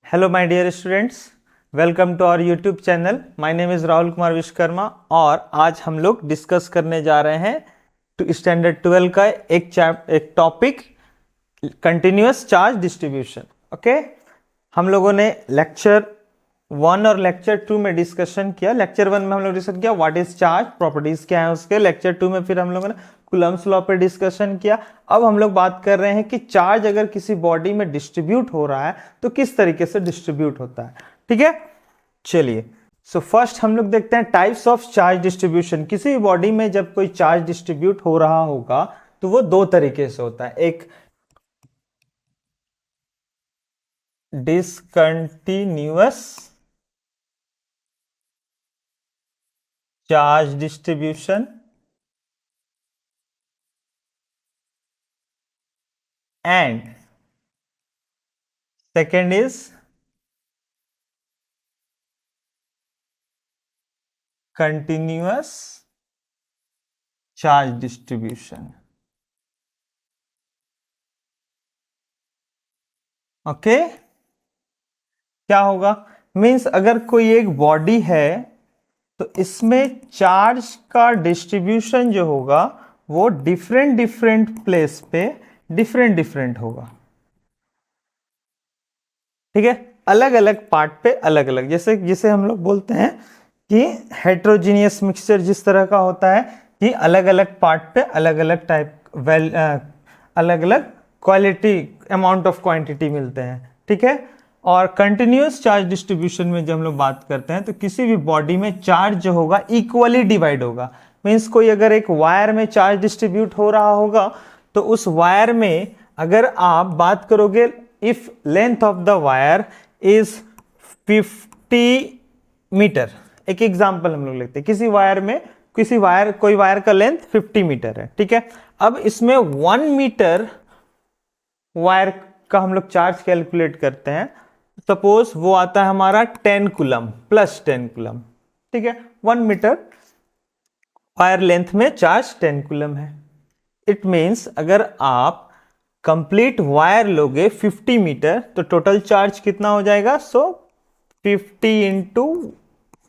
Hello my dear students, welcome to our YouTube channel. My name is Rahul Kumar Vishwakarma और आज हम लोग डिस्कस करने जा रहे हैं स्टैंडर्ड 12 का एक topic, continuous charge distribution. Okay, हम लोगों ने लेक्चर 1 और लेक्चर 2 में डिस्कशन किया। लेक्चर 1 में हम लोग डिस्कस किया व्हाट इज चार्ज, प्रॉपर्टीज क्या है उसके। लेक्चर 2 में फिर हम लोगों ने कूलम्ब्स लॉ पे डिस्कशन किया। अब हम लोग बात कर रहे हैं कि चार्ज अगर किसी बॉडी में डिस्ट्रीब्यूट हो रहा है तो किस तरीके से डिस्ट्रीब्यूट होता है। ठीक है, चलिए सो फर्स्ट हम लोग देखते हैं टाइप्स ऑफ चार्ज डिस्ट्रीब्यूशन। किसी भी बॉडी में जब कोई चार्ज डिस्ट्रीब्यूट हो रहा होगा तो वो दो तरीके से होता है। एक discontinuous charge distribution and second is continuous charge distribution। Okay, क्या होगा मींस अगर कोई एक बॉडी है तो इसमें चार्ज का डिस्ट्रीब्यूशन जो होगा वो डिफरेंट डिफरेंट प्लेस पे डिफरेंट डिफरेंट होगा। ठीक है, अलग अलग पार्ट पे अलग अलग, जैसे जिसे हम लोग बोलते हैं कि हेट्रोजीनियस मिक्सचर जिस तरह का होता है कि अलग अलग पार्ट पे अलग अलग टाइप अलग अलग क्वालिटी अमाउंट ऑफ क्वांटिटी मिलते हैं। ठीक है, और कंटिन्यूअस चार्ज डिस्ट्रीब्यूशन में जब हम लोग बात करते हैं तो किसी भी बॉडी में चार्ज जो होगा इक्वली डिवाइड होगा। मीन्स कोई अगर एक वायर में चार्ज डिस्ट्रीब्यूट हो रहा होगा तो उस वायर में अगर आप बात करोगे, if length of the wire is 50 metre, एक एग्जांपल हम लोग लेते हैं, कोई वायर का लेंथ 50 मीटर है। ठीक है, अब इसमें 1 मीटर वायर का हम लोग चार्ज कैलकुलेट करते हैं। सपोज वो आता है हमारा 10 कूलम प्लस 10 कूलम। ठीक है, 1 मीटर वायर लेंथ में चार्ज 10 कूलम है। इट मीन्स अगर आप कंप्लीट वायर लोगे 50 मीटर तो टोटल चार्ज कितना हो जाएगा? सो 50 into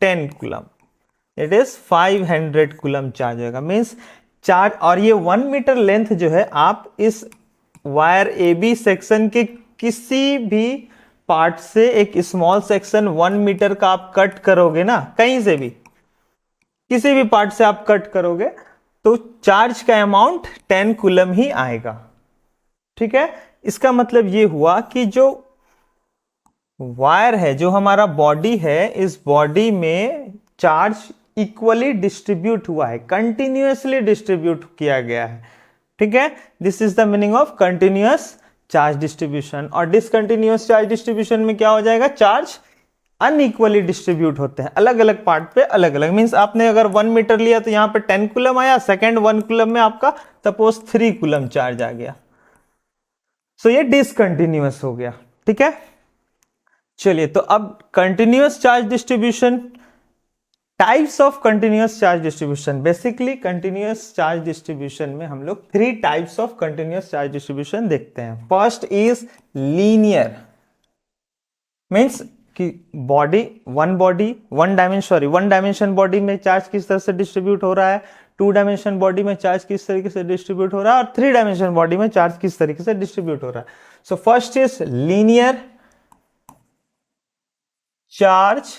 10 coulomb, it is 500 coulomb charge होगा। मीन्स चार्ज, और ये 1 मीटर लेंथ जो है आप इस वायर ए बी सेक्शन के किसी भी पार्ट से एक स्मॉल सेक्शन 1 मीटर का आप कट करोगे ना, कहीं से भी किसी भी पार्ट से आप कट करोगे तो चार्ज का अमाउंट 10 कूलम ही आएगा। ठीक है, इसका मतलब ये हुआ कि जो वायर है, जो हमारा बॉडी है, इस बॉडी में चार्ज इक्वली डिस्ट्रीब्यूट हुआ है, कंटिन्यूअसली डिस्ट्रीब्यूट किया गया है। ठीक है, this is the meaning of continuous charge distribution. और डिसकंटिन्यूअस चार्ज डिस्ट्रीब्यूशन में क्या हो जाएगा? चार्ज अनइक्वली डिस्ट्रीब्यूट होते हैं, अलग अलग पार्ट पे अलग अलग। मींस आपने अगर 1 मीटर लिया तो यहां पे 10 कूलम आया, सेकेंड 1 कूलम में आपका सपोज 3 कूलम चार्ज आ गया। सो ये डिसकंटिन्यूअस हो गया। ठीक है, चलिए तो अब continuous charge distribution, types of continuous charge distribution. Basically continuous charge distribution में हम लोग 3 types of continuous charge distribution देखते हैं। फर्स्ट इज लीनियर, मीन्स कि वन डायमेंशन बॉडी में चार्ज किस तरह से डिस्ट्रीब्यूट हो रहा है, 2 डायमेंशन बॉडी में चार्ज किस तरीके से डिस्ट्रीब्यूट हो रहा है, और 3 डायमेंशन बॉडी में चार्ज किस तरीके से डिस्ट्रीब्यूट हो रहा है। So first is linear charge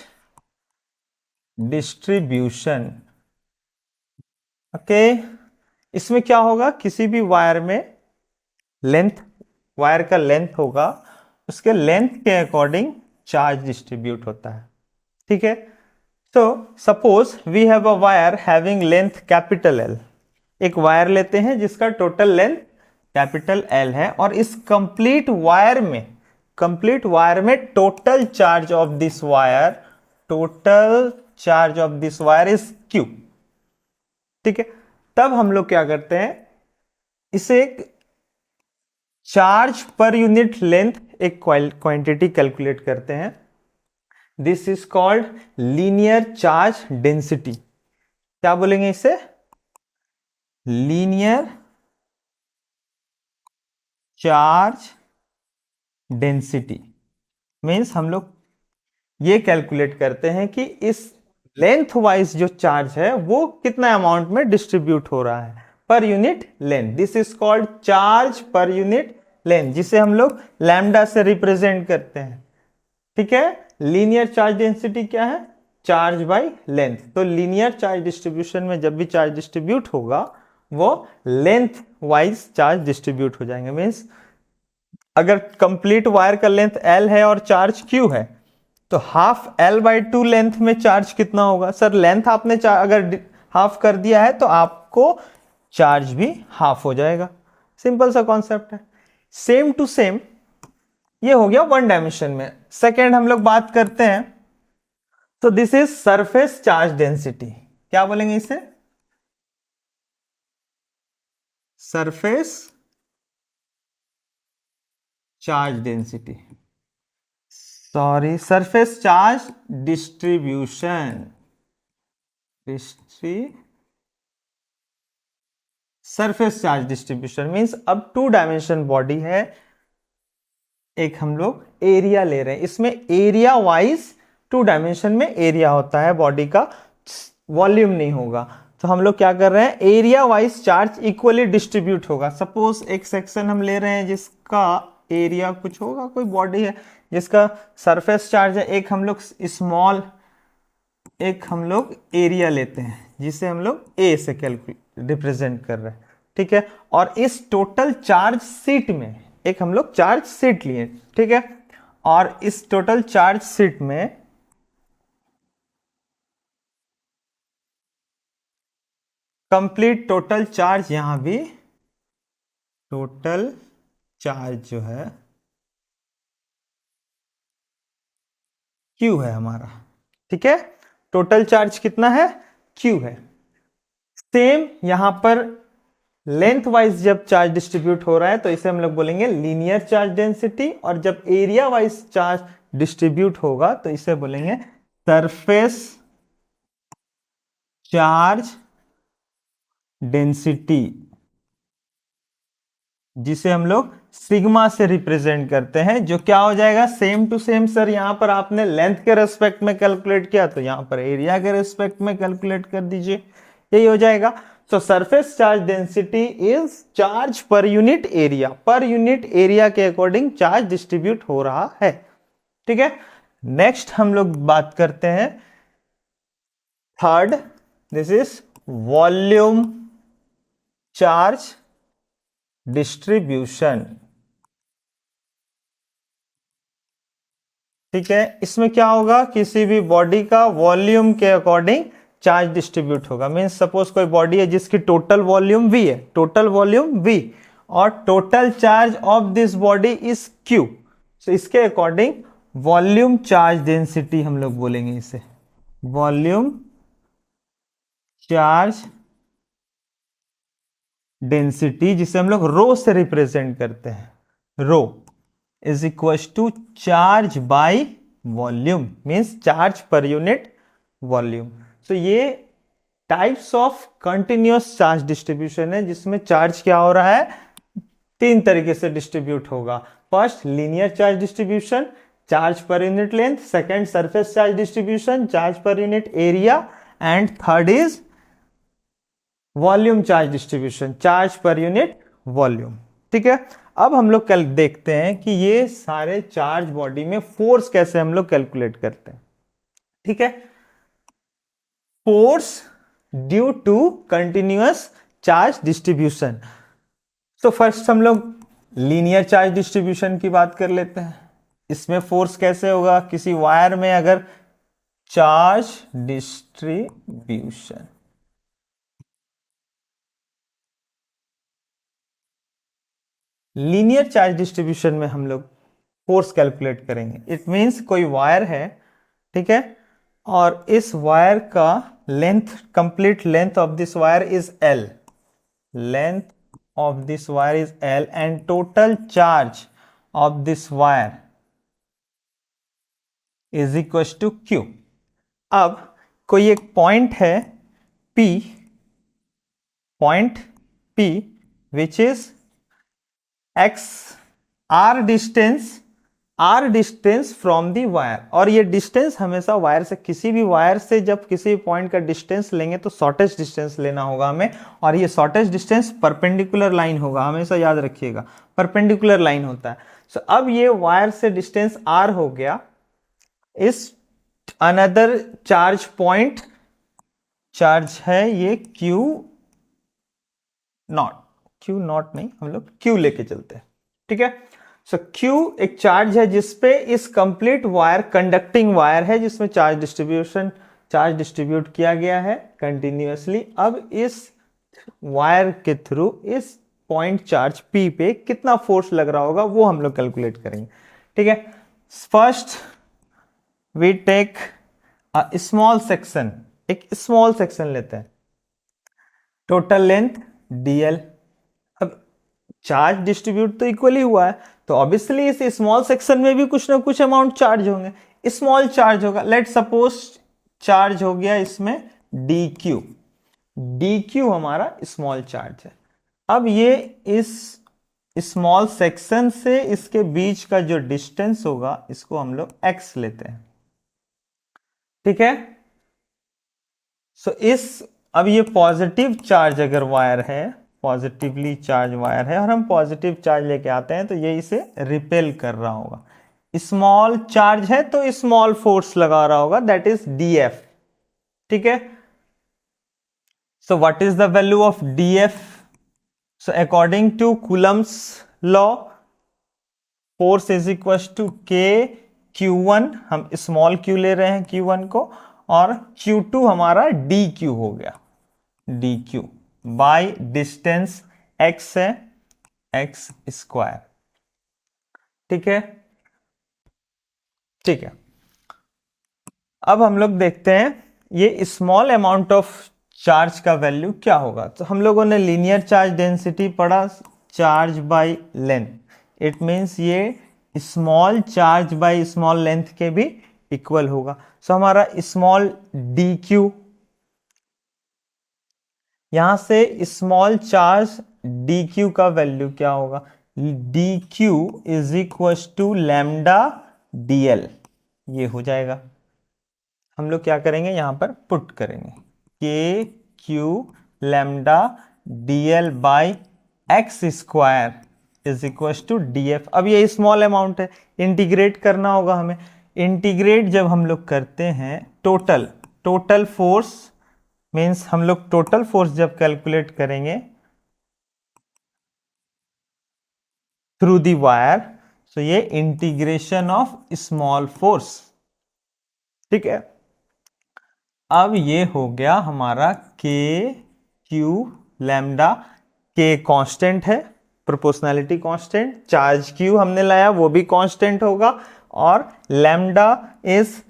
distribution. Okay, इसमें क्या होगा, किसी भी वायर में वायर का लेंथ होगा, उसके लेंथ के अकॉर्डिंग चार्ज डिस्ट्रीब्यूट होता है। ठीक है, तो suppose we have a wire having length capital L. एक वायर लेते हैं जिसका टोटल लेंथ कैपिटल एल है, और इस कंप्लीट वायर में total charge of this wire is Q. ठीक है, तब हम लोग क्या करते हैं, इसे चार्ज पर यूनिट लेंथ एक क्वांटिटी कैलकुलेट करते हैं। This is called linear charge density. क्या बोलेंगे इसे? Linear charge density. मीन्स हम लोग ये कैलकुलेट करते हैं कि इस लेंथ वाइज जो चार्ज है वो कितना अमाउंट में डिस्ट्रीब्यूट हो रहा है per unit length. This is called charge per unit length, जिसे हम लोग लैम्डा से रिप्रेजेंट करते हैं। ठीक है, लीनियर चार्ज डेंसिटी क्या है? Charge by length. तो लीनियर चार्ज डिस्ट्रीब्यूशन में जब भी चार्ज डिस्ट्रीब्यूट होगा वो लेंथ वाइज चार्ज डिस्ट्रीब्यूट हो जाएंगे। मीन्स अगर कंप्लीट वायर का लेंथ L है और चार्ज Q है तो हाफ L/2 लेंथ में चार्ज कितना होगा? सर लेंथ आपने अगर हाफ कर दिया है तो आपको चार्ज भी हाफ हो जाएगा। सिंपल सा कॉन्सेप्ट है। सेम टू सेम ये हो गया वन डायमेंशन में। सेकेंड हम लोग बात करते हैं, तो this is surface charge density. क्या बोलेंगे इसे? Surface charge density, sorry surface charge distribution. Surface charge distribution means अब टू डायमेंशन बॉडी है, एक हम लोग एरिया ले रहे हैं। इसमें एरिया वाइज टू डायमेंशन में एरिया होता है बॉडी का, वॉल्यूम नहीं होगा। तो हम लोग क्या कर रहे हैं, area wise charge equally distribute होगा। सपोज एक सेक्शन हम ले रहे हैं जिसका एरिया कुछ होगा, कोई बॉडी है जिसका सरफेस चार्ज है, एक हम लोग स्मॉल, एक हम लोग एरिया लेते हैं जिसे हम लोग ए से कैलकुलेट रिप्रेजेंट कर रहे हैं। ठीक है, और इस टोटल चार्ज शीट में एक हम लोग चार्ज शीट लिए। ठीक है, और इस टोटल चार्ज शीट में कंप्लीट टोटल चार्ज, यहां भी टोटल चार्ज जो है Q है हमारा। ठीक है, टोटल चार्ज कितना है? Q है। सेम यहां पर लेंथ वाइज जब चार्ज डिस्ट्रीब्यूट हो रहा है तो इसे हम लोग बोलेंगे लीनियर चार्ज डेंसिटी, और जब एरिया वाइज चार्ज डिस्ट्रीब्यूट होगा तो इसे बोलेंगे सरफेस चार्ज डेंसिटी, जिसे हम लोग सिग्मा से रिप्रेजेंट करते हैं। जो क्या हो जाएगा, सेम टू सेम। सर यहां पर आपने लेंथ के रेस्पेक्ट में कैलकुलेट किया तो यहां पर एरिया के रेस्पेक्ट में कैलकुलेट कर दीजिए, यही हो जाएगा। So surface charge density is charge per unit area, per unit area के अकॉर्डिंग चार्ज डिस्ट्रीब्यूट हो रहा है। ठीक है, नेक्स्ट हम लोग बात करते हैं third, this is volume charge distribution. ठीक है, इसमें क्या होगा, किसी भी बॉडी का वॉल्यूम के अकॉर्डिंग चार्ज डिस्ट्रीब्यूट होगा। मीन्स सपोज कोई बॉडी है जिसकी टोटल वॉल्यूम V है, टोटल वॉल्यूम V, और total charge of this body is Q। तो इसके अकॉर्डिंग वॉल्यूम चार्ज डेंसिटी हम लोग बोलेंगे इसे, वॉल्यूम चार्ज डेंसिटी, जिसे हम लोग रो से रिप्रेजेंट करते हैं। Rho is equal to charge by volume, means charge per unit volume. तो ये types of continuous charge distribution है, जिसमें चार्ज क्या हो रहा है, तीन तरीके से डिस्ट्रीब्यूट होगा। First linear charge distribution, charge per unit length. Second surface charge distribution, charge per unit area. And third is volume charge distribution, charge per unit volume. ठीक है, अब हम लोग कल देखते हैं कि ये सारे चार्ज बॉडी में फोर्स कैसे हम लोग कैलकुलेट करते हैं। ठीक है, force due to continuous charge distribution. तो फर्स्ट हम लोग लीनियर चार्ज डिस्ट्रीब्यूशन की बात कर लेते हैं। इसमें फोर्स कैसे होगा, किसी वायर में अगर charge distribution, linear charge distribution में हम लोग फोर्स कैलकुलेट करेंगे। इट मींस कोई वायर है, ठीक है, और इस वायर का length, complete length of this wire is L, length of this wire is L, and total charge of this wire is equal to Q। अब कोई एक पॉइंट है P, point P which is x r distance R distance from the wire, और ये distance हमेशा wire से, किसी भी वायर से जब किसी पॉइंट का डिस्टेंस लेंगे तो शॉर्टेस्ट डिस्टेंस लेना होगा हमें, और ये शॉर्टेस्ट डिस्टेंस परपेंडिकुलर लाइन होगा, हमेशा याद रखिएगा परपेंडिकुलर लाइन होता है। सो अब ये वायर से डिस्टेंस आर हो गया, इस अनदर चार्ज पॉइंट, चार्ज है ये क्यू नॉट, क्यू नॉट नहीं, हम लोग क्यू लेके चलते हैं, ठीक है। सो क्यू एक चार्ज है जिसपे इस कंप्लीट वायर कंडक्टिंग वायर है, जिसमें चार्ज डिस्ट्रीब्यूट किया गया है कंटिन्यूअसली। अब इस वायर के थ्रू इस पॉइंट चार्ज पी पे कितना फोर्स लग रहा होगा वो हम लोग कैलकुलेट करेंगे, ठीक है। First we take a small section, एक स्मॉल सेक्शन लेते हैं, टोटल लेंथ dl। अब चार्ज डिस्ट्रीब्यूट तो इक्वली हुआ है, तो ऑब्वियसली इस स्मॉल सेक्शन में भी कुछ ना कुछ अमाउंट चार्ज होंगे, स्मॉल चार्ज होगा। लेट सपोज चार्ज हो गया इसमें dq हमारा स्मॉल चार्ज है। अब ये इस स्मॉल सेक्शन से इसके बीच का जो डिस्टेंस होगा इसको हम लोग x लेते हैं, ठीक है। सो अब ये पॉजिटिव चार्ज अगर वायर है, पॉजिटिवली चार्ज वायर है और हम पॉजिटिव चार्ज लेके आते हैं तो ये इसे रिपेल कर रहा होगा। स्मॉल चार्ज है तो स्मॉल फोर्स लगा रहा होगा, दैट इज dF, ठीक है। So what is the value of dF? So according to Coulomb's law, force is equal to K Q1, हम स्मॉल q ले रहे हैं Q1 को, और Q2 हमारा dq हो गया, dq बाय डिस्टेंस x है x स्क्वायर, ठीक है, ठीक है। अब हम लोग देखते हैं ये स्मॉल अमाउंट ऑफ चार्ज का वैल्यू क्या होगा। तो हम लोगों ने लीनियर चार्ज डेंसिटी पढ़ा, charge by length, it means ये small charge by small length के भी इक्वल होगा। सो हमारा स्मॉल dq, यहां से स्मॉल चार्ज dq का वैल्यू क्या होगा, dq is equal to lambda dl, ये हो जाएगा। हम लोग क्या करेंगे यहां पर पुट करेंगे k q lambda dl by x square is equal to df। अब ये स्मॉल अमाउंट है, इंटीग्रेट करना होगा हमें। इंटीग्रेट जब हम लोग करते हैं टोटल फोर्स मीन्स, हम लोग टोटल फोर्स जब कैलकुलेट करेंगे थ्रू दी वायर, तो ये इंटीग्रेशन ऑफ स्मॉल फोर्स, ठीक है। अब ये हो गया हमारा k q lambda, k constant है, प्रोपोर्शनैलिटी कांस्टेंट, चार्ज q हमने लाया वो भी कांस्टेंट होगा, और lambda is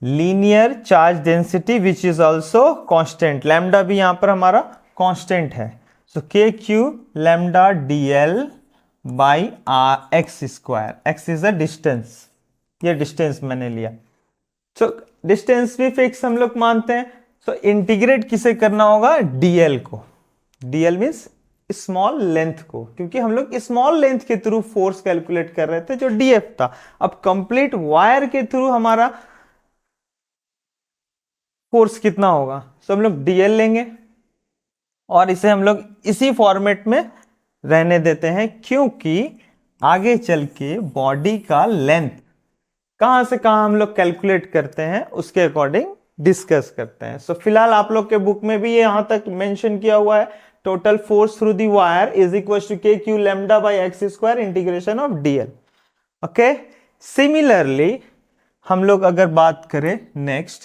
linear charge density which is also constant, lambda भी यहां पर हमारा कांस्टेंट है। सो के q lambda dl by x square, x is a distance, ये डिस्टेंस मैंने लिया। सो डिस्टेंस भी फिक्स हम लोग मानते हैं। सो इंटीग्रेट किसे करना होगा, dl को, dl मीन्स स्मॉल लेंथ को, क्योंकि हम लोग स्मॉल लेंथ के थ्रू फोर्स कैलकुलेट कर रहे थे जो df था। अब कंप्लीट वायर के थ्रू हमारा फोर्स कितना होगा, तो हम लोग dl लेंगे और इसे हम लोग इसी फॉर्मेट में रहने देते हैं, क्योंकि आगे चल के बॉडी का लेंथ कहां से कहां हम लोग कैलकुलेट करते हैं उसके अकॉर्डिंग डिस्कस करते हैं। सो फिलहाल आप लोग के बुक में भी ये यहां तक मेंशन किया हुआ है, total force through the wire is equal to के q lambda by x square integration of dl, okay. Similarly हम लोग अगर बात करें नेक्स्ट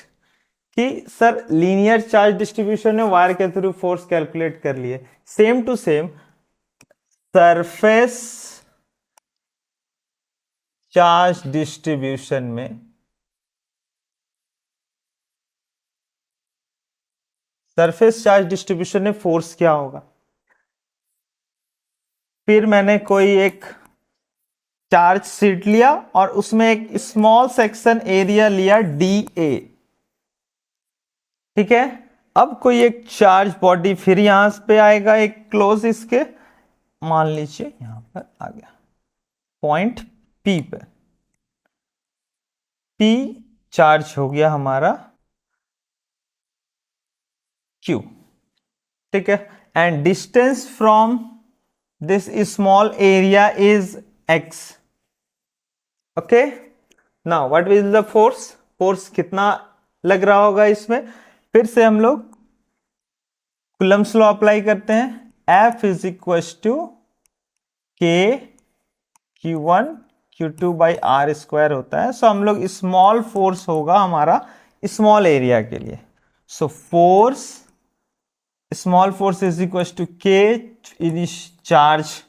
कि सर लीनियर चार्ज डिस्ट्रीब्यूशन में वायर के थ्रू फोर्स कैलकुलेट कर लिए, same to same surface charge distribution में, सरफेस चार्ज डिस्ट्रीब्यूशन में फोर्स क्या होगा। फिर मैंने कोई एक चार्ज शीट लिया और उसमें एक स्मॉल सेक्शन एरिया लिया dA, ठीक है। अब कोई एक चार्ज बॉडी फिर यहां पे आएगा, एक क्लोज इसके, मान लीजिए यहां पर आ गया पॉइंट P पे, P चार्ज हो गया हमारा Q, ठीक है, and distance from this small area is x. Okay, now what is the force? Force कितना लग रहा होगा इसमें? फिर से हम लोग कूलम्ब्स लॉ अप्लाई करते हैं. F is equal to K Q1 Q2 by R square होता है. सो हम लोग स्मॉल फोर्स होगा हमारा स्मॉल एरिया के लिए. So force, small force is equal to K charge,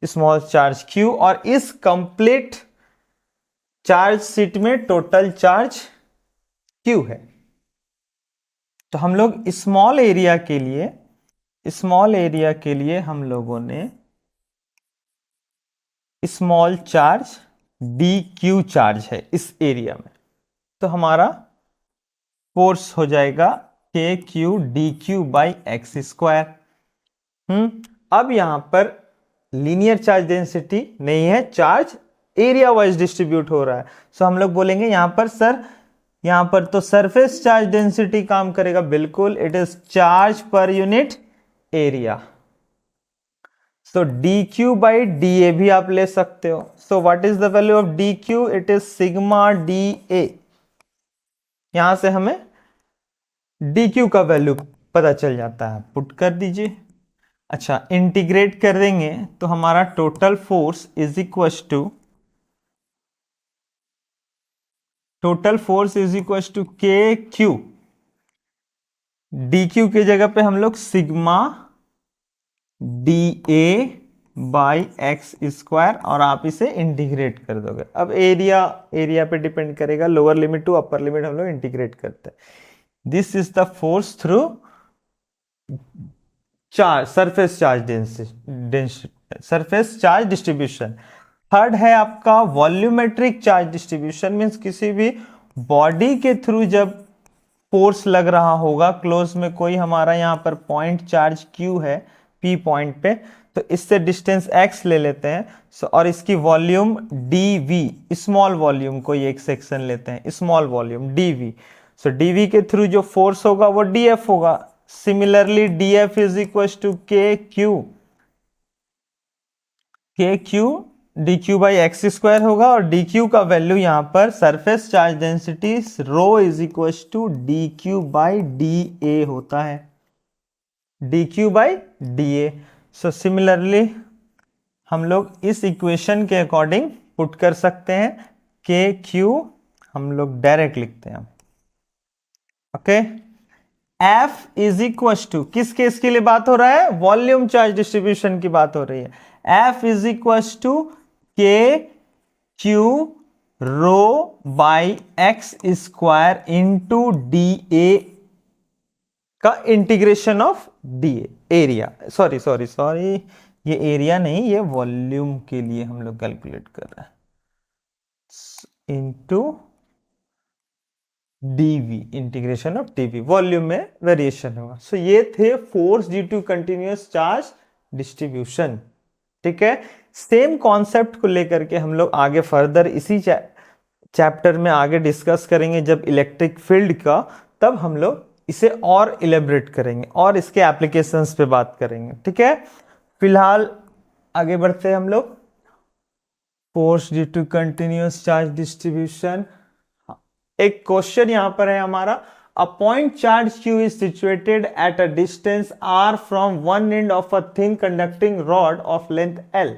small charge Q, और इस कंप्लीट चार्ज शीट में टोटल चार्ज Q है. तो हम लोग स्मॉल एरिया के लिए हम लोगों ने स्मॉल चार्ज dq चार्ज है इस एरिया में. तो हमारा फोर्स हो जाएगा kq dq by x square. अब यहां पर लीनियर चार्ज डेंसिटी नहीं है, चार्ज एरिया वाइज डिस्ट्रीब्यूट हो रहा है. सो हम लोग बोलेंगे यहां पर सर, यहां पर तो सरफेस चार्ज डेंसिटी काम करेगा. बिल्कुल, it is charge per unit area. So dq by da भी आप ले सकते हो. सो what is the value of dq? It is sigma da. यहां से हमें dq का वैल्यू पता चल जाता है, पुट कर दीजिए. अच्छा, इंटीग्रेट कर देंगे तो हमारा total force is equal to के क्यू, डी क्यू की जगह पे हम लोग sigma D A by x square, और आप इसे इंटीग्रेट कर दोगे. अब एरिया पे डिपेंड करेगा, lower limit to upper limit हम लोग इंटीग्रेट करते हैं. This is the force through charge, surface charge distribution. Third है आपका वॉल्यूमेट्रिक चार्ज डिस्ट्रीब्यूशन. मींस किसी भी बॉडी के थ्रू जब फोर्स लग रहा होगा, क्लोज में कोई हमारा यहां पर पॉइंट चार्ज Q है P पॉइंट पे, तो इससे डिस्टेंस x ले लेते हैं. और इसकी वॉल्यूम dv, स्मॉल वॉल्यूम कोई एक सेक्शन लेते हैं, small volume dv. So dv के थ्रू जो फोर्स होगा वो df होगा. Similarly df is equal to kq dq by x square होगा, और dq का वैल्यू यहां पर surface charge density rho is equal to dq by da होता है, dq by da. So similarly हम लोग इस इक्वेशन के अकॉर्डिंग पुट कर सकते हैं. kq हम लोग डायरेक्ट लिखते हैं. Okay, F is equal to, किस केस के लिए बात हो रहा है? वॉल्यूम चार्ज डिस्ट्रीब्यूशन की बात हो रही है. F इज इक्वल टू के q rho by x square into d a का integration of d area. Sorry, ये एरिया नहीं, ये वॉल्यूम के लिए हम लोग कैलकुलेट कर रहे हैं. Into dv, integration of dv, volume में वेरिएशन होगा. सो ये थे force due to continuous charge distribution. ठीक है, सेम कॉन्सेप्ट को लेकर के हम लोग आगे फर्दर इसी चैप्टर में आगे डिस्कस करेंगे. जब इलेक्ट्रिक फील्ड का, तब हम लोग इसे और इलेबरेट करेंगे और इसके एप्लीकेशंस पे बात करेंगे. ठीक है, फिलहाल आगे बढ़ते हैं हम लोग. Force due to continuous charge distribution. एक क्वेश्चन यहां पर है हमारा. A point charge Q is situated at a distance r from one end of a thin conducting rod of length L,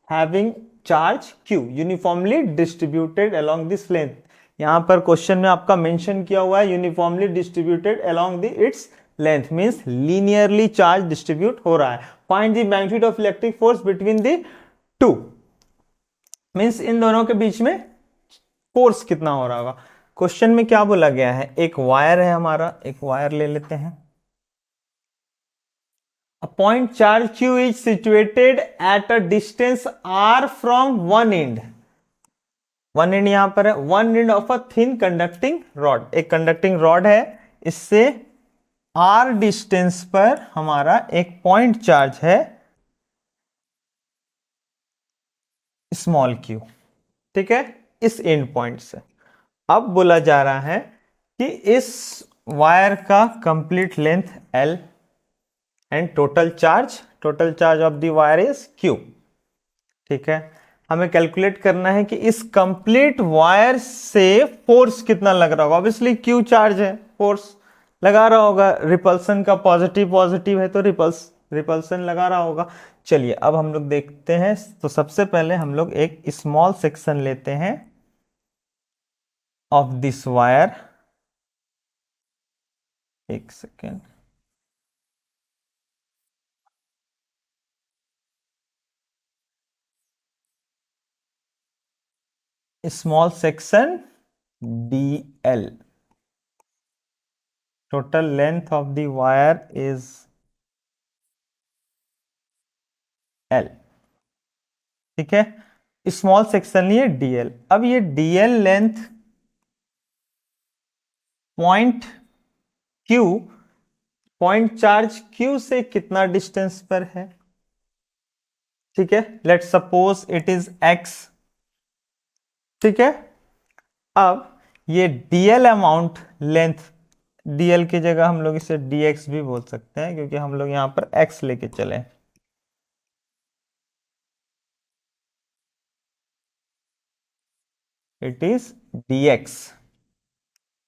having charge Q uniformly distributed along this length. यहां पर question में आपका mention किया हुआ है uniformly distributed along the its length, means linearly charge distribute हो रहा है. Find the magnitude of electric force between the two, means इन दोनों के बीच में फोर्स कितना हो रहा होगा. क्वेश्चन में क्या बोला गया है? एक वायर है हमारा, एक वायर ले लेते हैं. A point charge Q is situated at a distance r from one end. One and यहां पर है, one end of a thin conducting rod. एक कंडक्टिंग रॉड है, इससे r डिस्टेंस पर हमारा एक पॉइंट चार्ज है स्मॉल q. ठीक है, इस एंड पॉइंट से. अब बोला जा रहा है कि इस वायर का complete length L and total charge of the wire is Q। ठीक है, हमें कैलकुलेट करना है कि इस कंप्लीट वायर से फोर्स कितना लग रहा होगा। ऑब्वियसली Q चार्ज है, फोर्स लगा रहा होगा, रिपल्सन का पॉजिटिव है तो रिपल्सन लगा रहा होगा। चलिए अब हम लोग देखते हैं। तो सबसे पहले हम लोग एक स्मॉल सेक्शन लेते हैं ऑफ दिस वायर। एक second, small section DL, total length of the wire is L। ठीक है, स्मॉल सेक्शन लिए DL। अब ये DL length point Q, point charge Q से कितना डिस्टेंस पर है। ठीक है, let suppose it is X। ठीक है, अब ये DL अमाउंट लेंथ, DL की जगह हम लोग इसे DX भी बोल सकते हैं क्योंकि हम लोग यहां पर X लेके चले। It is DX।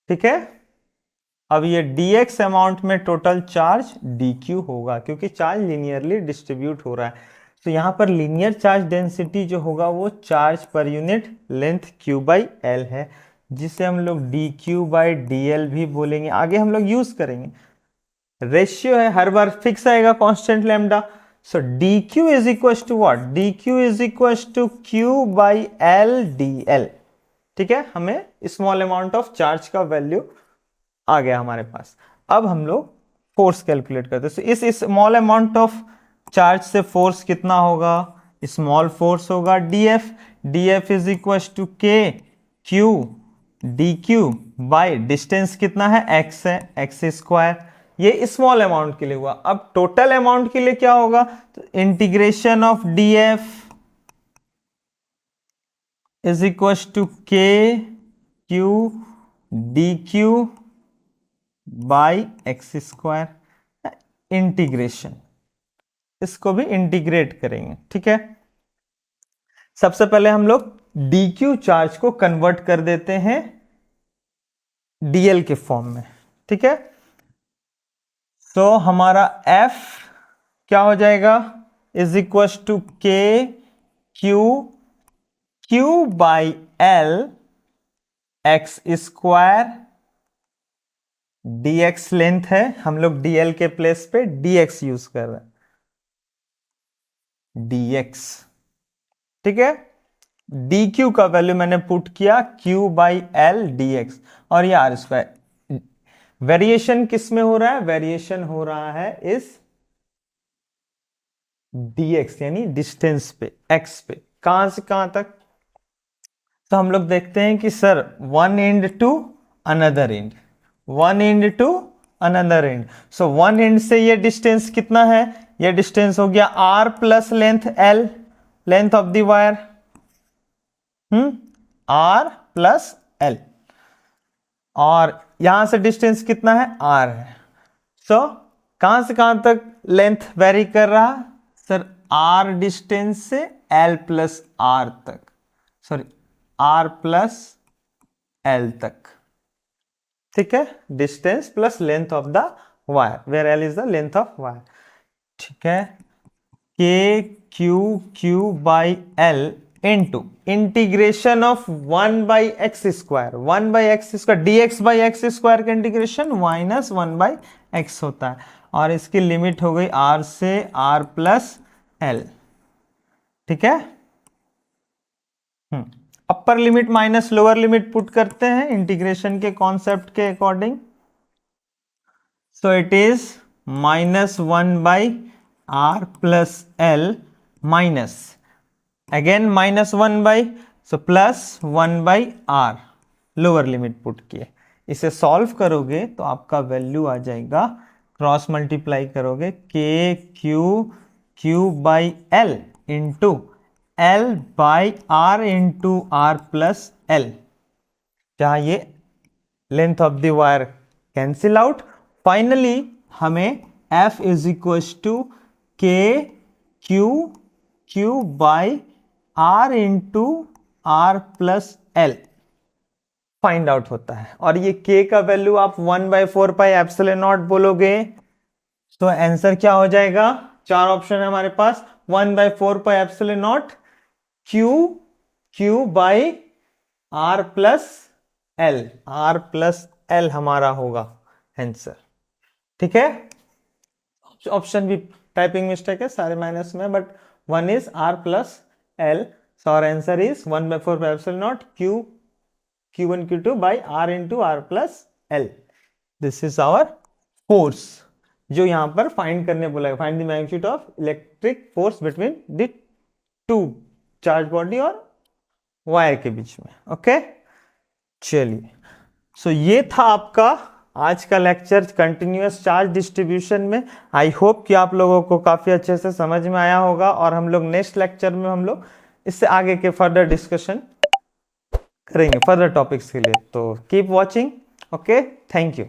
ठीक है, अब ये DX अमाउंट में टोटल चार्ज DQ होगा क्योंकि चार्ज लीनियरली डिस्ट्रीब्यूट हो रहा है। तो यहां पर लीनियर चार्ज डेंसिटी जो होगा वो charge per unit length Q/L है, जिसे हम लोग DQ/DL भी बोलेंगे, आगे हम लोग यूज करेंगे। रेशियो है, हर बार फिक्स आएगा constant lambda. So DQ is equal to what, DQ is equal to Q/L DL। ठीक है, हमें स्मॉल अमाउंट ऑफ चार्ज का वैल्यू आ गया हमारे पास। अब हम लोग फोर्स कैलकुलेट करते हैं। इस स्मॉल अमाउंट ऑफ चार्ज से फोर्स कितना होगा, स्मॉल फोर्स होगा DF is equal to KQ DQ by distance कितना है X है, X²। ये स्मॉल अमाउंट के लिए हुआ। अब टोटल अमाउंट के लिए क्या होगा, तो integration of DF is equal to KQ DQ by X²। Integration, इसको भी इंटीग्रेट करेंगे। ठीक है, सबसे पहले हम लोग DQ चार्ज को कन्वर्ट कर देते हैं DL के फॉर्म में। ठीक है, तो हमारा F क्या हो जाएगा, is equal to Q/L X²। DX length है, हम लोग DL के प्लेस पे DX यूज कर रहे हैं, DX। ठीक है, DQ का वैल्यू मैंने पुट किया Q/L DX और ये R²। वेरिएशन किस में हो रहा है, वेरिएशन हो रहा है इस DX यानी डिस्टेंस पे, X पे, कहां से कहां तक। तो हम लोग देखते हैं कि sir one end to another end, one end to another end. So one end से ये डिस्टेंस कितना है, ये डिस्टेंस हो गया R plus length L, length of the wire, R plus L। और यहां से डिस्टेंस कितना है, R है। सो कहां से कहां तक लेंथ वेरी कर रहा, सर R डिस्टेंस से L प्लस R तक, सॉरी R प्लस L तक। ठीक है, distance plus length of the wire, where L is the length of wire. ठीक है, KQ/L into integration of 1/x², 1/x², dx/x² का इंटीग्रेशन माइनस 1/x होता है, और इसकी लिमिट हो गई R से R प्लस L। ठीक है, upper limit minus lower limit put करते हैं इंटीग्रेशन के कॉन्सेप्ट के according. So it is -1/R plus L minus again -1/, so plus 1/R, lower limit put किए। इसे सॉल्व करोगे तो आपका वैल्यू आ जाएगा, क्रॉस मल्टीप्लाई करोगे KQ/L into L/R into R plus L। जहां ये length of the wire cancel out. Finally हमें F इज इक्वल टू के Q by R into R plus L find out होता है। और ये k का वैल्यू आप 1/4 पाई एप्सिलॉन नॉट बोलोगे तो आंसर क्या हो जाएगा? चार ऑप्शन है हमारे पास। 1/4 pi epsilon naught Q by R plus L हमारा होगा आंसर। ठीक है, ऑप्शन भी टाइपिंग मिस्टेक है, सारे माइनस में, but one is R plus L. So our answer is 1/4 pi epsilon naught Q1 Q2 by R into R plus L. This is our force जो यहां पर फाइंड करने बोला है। Find the magnitude of electric force between the two charge body और wire के बीच में। Okay, चलिए, सो ये था आपका आज का लेक्चर कंटिन्यूअस चार्ज डिस्ट्रीब्यूशन में। आई होप कि आप लोगों को काफी अच्छे से समझ में आया होगा और हम लोग नेक्स्ट लेक्चर में हम लोग इससे आगे के फर्दर डिस्कशन करेंगे फर्दर टॉपिक्स के लिए। तो keep watching. Okay, thank you.